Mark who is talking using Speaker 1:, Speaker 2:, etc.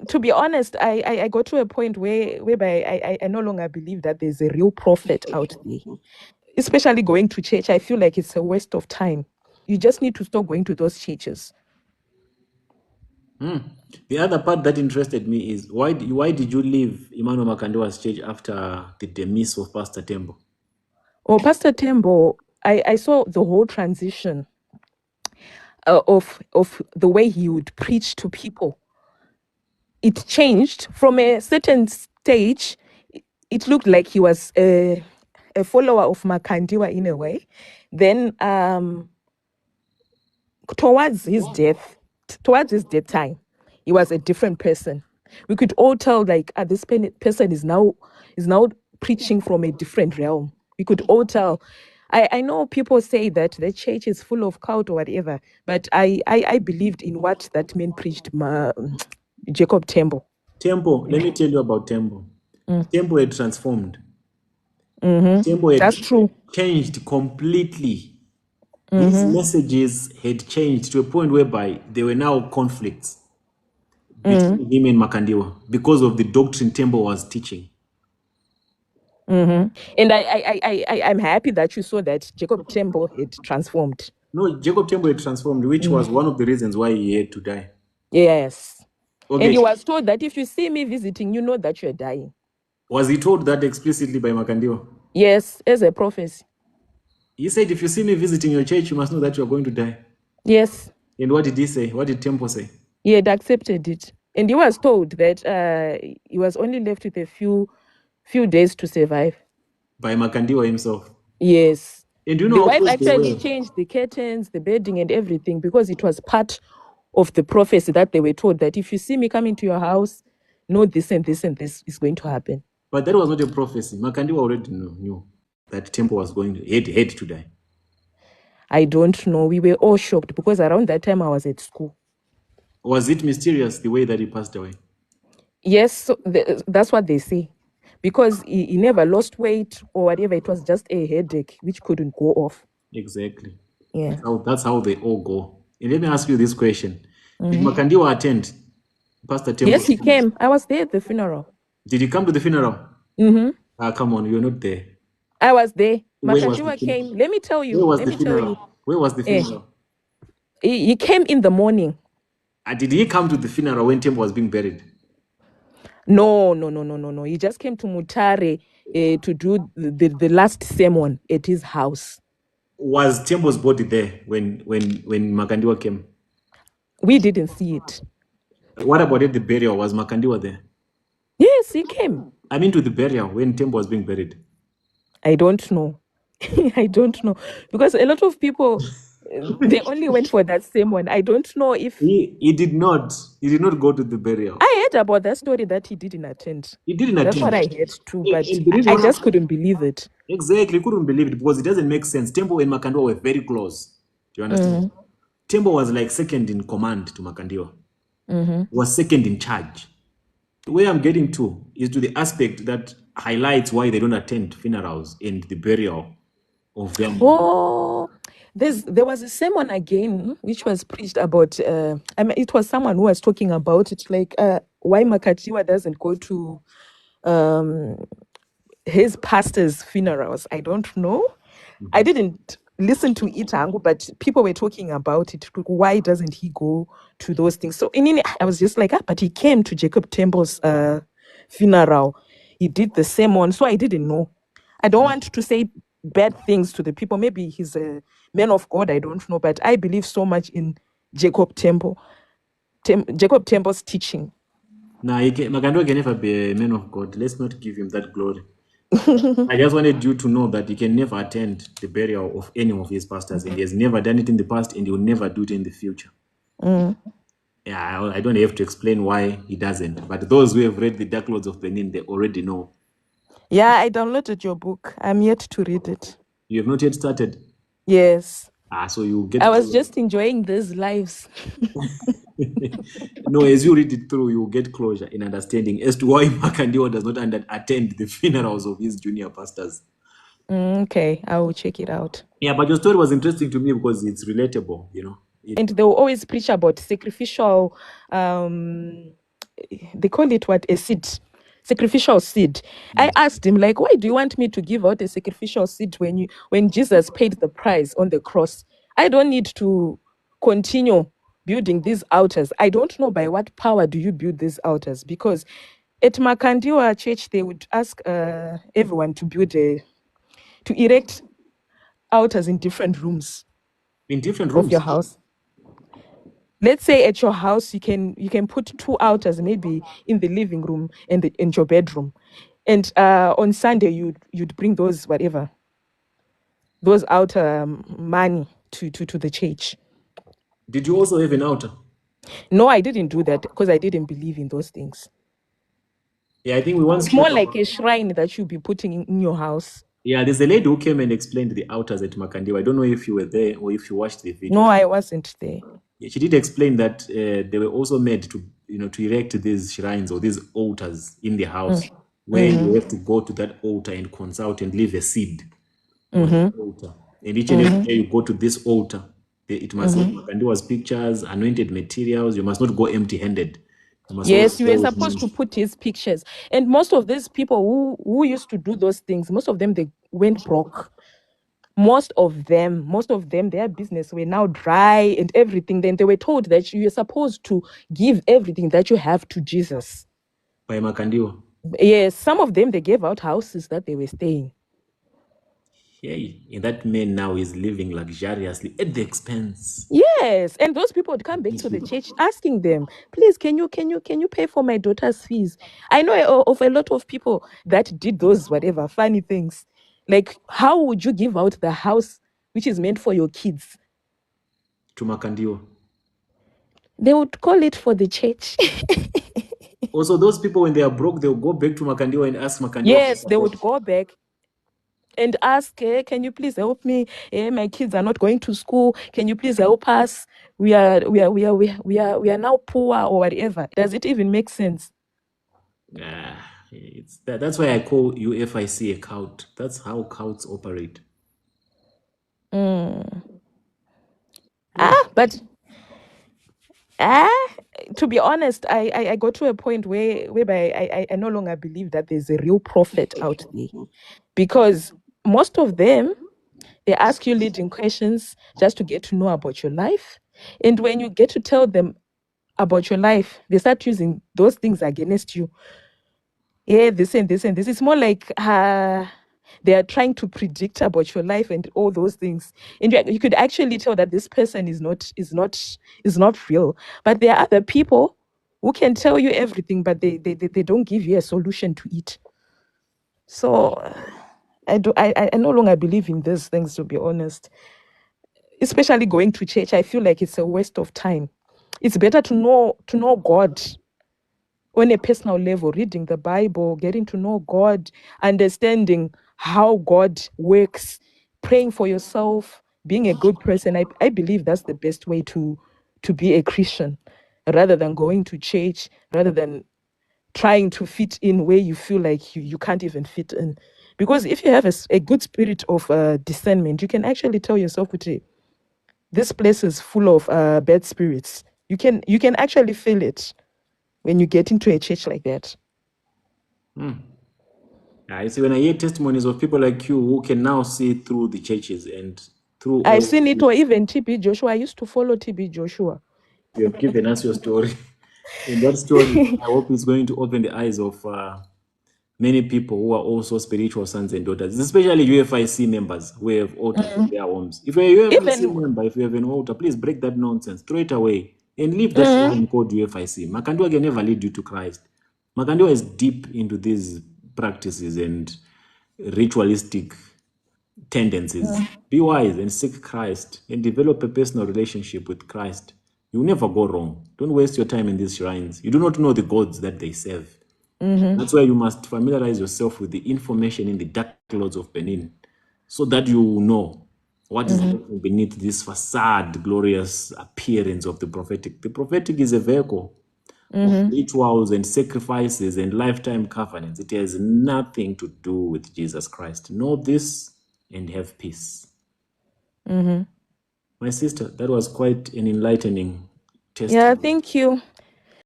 Speaker 1: to be honest, I got to a point whereby I no longer believe that there's a real prophet out there. Especially going to church, I feel like it's a waste of time. You just need to stop going to those churches.
Speaker 2: The other part that interested me is why did you leave Emmanuel Makandiwa's church after the demise of Pastor Tembo?
Speaker 1: Oh, Pastor Tembo, I saw the whole transition of the way he would preach to people. It changed from a certain stage. It looked like he was a follower of Makandiwa in a way. Then towards his death time, he was a different person. We could all tell like this person is now preaching from a different realm. We could all tell. I know people say that the church is full of cult or whatever, but I believed in what that man preached, Jacob Tembo.
Speaker 2: Tembo, let me tell you about Tembo. Tembo had transformed.
Speaker 1: Tembo had
Speaker 2: changed completely. His messages had changed to a point whereby there were now conflicts between him and Makandiwa because of the doctrine Tembo was teaching.
Speaker 1: And I'm happy that you saw that Jacob Tembo had transformed.
Speaker 2: No, Jacob Tembo had transformed, which was one of the reasons why he had to die.
Speaker 1: Yes. Okay. And he was told that if you see me visiting, you know that you're dying.
Speaker 2: Was he told that explicitly by Makandiwa?
Speaker 1: Yes, as a prophecy.
Speaker 2: He said, if you see me visiting your church, you must know that you are going to die.
Speaker 1: Yes.
Speaker 2: And what did he say? What did Tempo say?
Speaker 1: He had accepted it. And he was told that he was only left with a few days to survive.
Speaker 2: By Makandiwa himself?
Speaker 1: Yes.
Speaker 2: And you know,
Speaker 1: the wife actually changed the curtains, the bedding and everything because it was part of the prophecy that they were told that if you see me coming to your house, know this and this and this is going to happen.
Speaker 2: But that was not a prophecy. Makandiwa already knew that Tempo was going to had to die.
Speaker 1: I don't know. We were all shocked because around that time I was at school.
Speaker 2: Was it mysterious the way that he passed away?
Speaker 1: Yes, so that's what they say. Because he never lost weight or whatever. It was just a headache which couldn't go off.
Speaker 2: Exactly.
Speaker 1: Yeah.
Speaker 2: That's how they all go. And let me ask you this question. Did Makandiwa attend Pastor Temple?
Speaker 1: Yes, he came. I was there at the funeral.
Speaker 2: Did he come to the funeral? Come on, you're not there.
Speaker 1: I was there. Makandiwa came. Let me tell you.
Speaker 2: Where was the funeral?
Speaker 1: He came in the morning.
Speaker 2: Did he come to the funeral when Temple was being buried?
Speaker 1: No. He just came to Mutare to do the last sermon at his house.
Speaker 2: Was Tempo's body there when Makandiwa came?
Speaker 1: We didn't see it.
Speaker 2: What about at the burial? Was Makandiwa there?
Speaker 1: Yes, he came.
Speaker 2: I mean to the burial when Tempo was being buried.
Speaker 1: I don't know. I don't know. Because a lot of people, they only went for that same one. I don't know if...
Speaker 2: He did not go to the burial.
Speaker 1: I heard about that story that he didn't attend.
Speaker 2: He didn't attend.
Speaker 1: That's what I heard too, but I just couldn't believe it.
Speaker 2: Exactly, couldn't believe it because it doesn't make sense. Tempo and Makandiwa were very close. Do you understand? Tempo was like second in command to Makandiwa. Was second in charge. Where I'm getting to is to the aspect that highlights why they don't attend funerals and the burial of them.
Speaker 1: Oh, there was a sermon again which was preached about. It was someone who was talking about it, like why Makandiwa doesn't go to his pastor's funerals. I don't know. I didn't listen to it, but people were talking about it. Why doesn't he go to those things? So I was just like, but he came to Jacob Tembo's funeral. He did the sermon, so I didn't know. I don't want to say bad things to the people. Maybe he's a man of God, I don't know, but I believe so much in Jacob Tembo's teaching.
Speaker 2: Makandiwa can never be a man of God. Let's not give him that glory. I just wanted you to know that he can never attend the burial of any of his pastors, and he has never done it in the past, and he will never do it in the future. Yeah, I don't have to explain why he doesn't, but those who have read The Dark Lords of Benin, they already know.
Speaker 1: Yeah, I downloaded your book. I'm yet to read it.
Speaker 2: You have not yet started?
Speaker 1: Yes.
Speaker 2: So you get...
Speaker 1: I was just enjoying these lives.
Speaker 2: No, as you read it through, you get closure in understanding as to why Makandiwa does not attend the funerals of his junior pastors.
Speaker 1: Okay, I will check it out.
Speaker 2: Yeah, but your story was interesting to me because it's relatable, you know.
Speaker 1: And they will always preach about sacrificial they call it what? A seed. Sacrificial seed. I asked him, like, why do you want me to give out a sacrificial seed when Jesus paid the price on the cross? I don't need to continue building these altars. I don't know by what power do you build these altars, because at Makandiwa church they would ask everyone to erect altars in different rooms
Speaker 2: In different
Speaker 1: of
Speaker 2: rooms.
Speaker 1: your house. Let's say at your house you can put 2 altars, maybe in the living room and in your bedroom, and on Sunday you'd bring those altar money to the church.
Speaker 2: Did you also have an altar?
Speaker 1: No, I didn't do that because I didn't believe in those things.
Speaker 2: Yeah, I think we once
Speaker 1: It's more
Speaker 2: spoke
Speaker 1: like
Speaker 2: about.
Speaker 1: a shrine that you'll be putting in your house.
Speaker 2: Yeah, there's a lady who came and explained the altars at Makandiwa. I don't know if you were there or if you watched the video.
Speaker 1: No, I wasn't there.
Speaker 2: Yeah, she did explain that they were also made to erect these shrines or these altars in the house, where you have to go to that altar and consult and leave a seed on the altar. And each and every day you go to this altar, it must have Makandiwa's pictures, anointed materials. You must not go empty-handed. You must always
Speaker 1: Yes, you
Speaker 2: go
Speaker 1: were
Speaker 2: with
Speaker 1: supposed to
Speaker 2: money.
Speaker 1: put his pictures. And most of these people who used to do those things, most of them, they went broke. Most of them, their business were now dry and everything. Then they were told that you're supposed to give everything that you have to Jesus.
Speaker 2: By Makandiwa.
Speaker 1: Yes, some of them, they gave out houses that they were staying.
Speaker 2: Hey, and that man now is living luxuriously at the expense.
Speaker 1: Yes, and those people would come back to the church asking them, please, can you pay for my daughter's fees? I know of a lot of people that did those whatever funny things. Like, how would you give out the house which is meant for your kids?
Speaker 2: To Makandiwa.
Speaker 1: They would call it for the church.
Speaker 2: Also, those people, when they are broke, they'll go back to Makandiwa and ask Makandiwa for
Speaker 1: Yes, they
Speaker 2: support.
Speaker 1: would go back and ask, can you please help me? My kids are not going to school. Can you please help us? We are now poor or whatever. Does it even make sense?
Speaker 2: That's why I call UFIC a cult. That's how cults operate.
Speaker 1: But to be honest, I got to a point whereby I no longer believe that there's a real prophet out there, because most of them, they ask you leading questions just to get to know about your life, and when you get to tell them about your life, they start using those things against you. Yeah, this and this and this. It's more like they are trying to predict about your life and all those things, and you could actually tell that this person is not real. But there are other people who can tell you everything, but they don't give you a solution to it. So I no longer believe in these things, to be honest. Especially going to church, I feel like it's a waste of time. It's better to know God on a personal level, reading the Bible, getting to know God, understanding how God works, praying for yourself, being a good person. I believe that's the best way to be a Christian, rather than going to church, rather than trying to fit in where you feel like you can't even fit in. Because if you have a good spirit of discernment, you can actually tell yourself, this place is full of bad spirits. You can actually feel it when you get into a church like that.
Speaker 2: I see when I hear testimonies of people like you who can now see through the churches and through
Speaker 1: I've
Speaker 2: all
Speaker 1: seen it, or even TB Joshua. I used to follow TB Joshua.
Speaker 2: you have given us your story. And that story, I hope is going to open the eyes of many people who are also spiritual sons and daughters, especially UFIC members who have altars in their homes. If you're a UFIC
Speaker 1: Even
Speaker 2: member, if you have an altar, please break that nonsense, throw it away, and leave that shrine called UFIC. Makandiwa can never lead you to Christ. Makandiwa is deep into these practices and ritualistic tendencies. Be wise and seek Christ and develop a personal relationship with Christ. You'll never go wrong. Don't waste your time in these shrines. You do not know the gods that they serve. That's why you must familiarize yourself with the information in the dark clouds of Benin, so that you know what is lurking beneath this facade, glorious appearance of the prophetic. The prophetic is a vehicle of rituals and sacrifices and lifetime covenants. It has nothing to do with Jesus Christ. Know this and have peace. My sister, that was quite an enlightening
Speaker 1: yeah,
Speaker 2: testimony.
Speaker 1: thank you.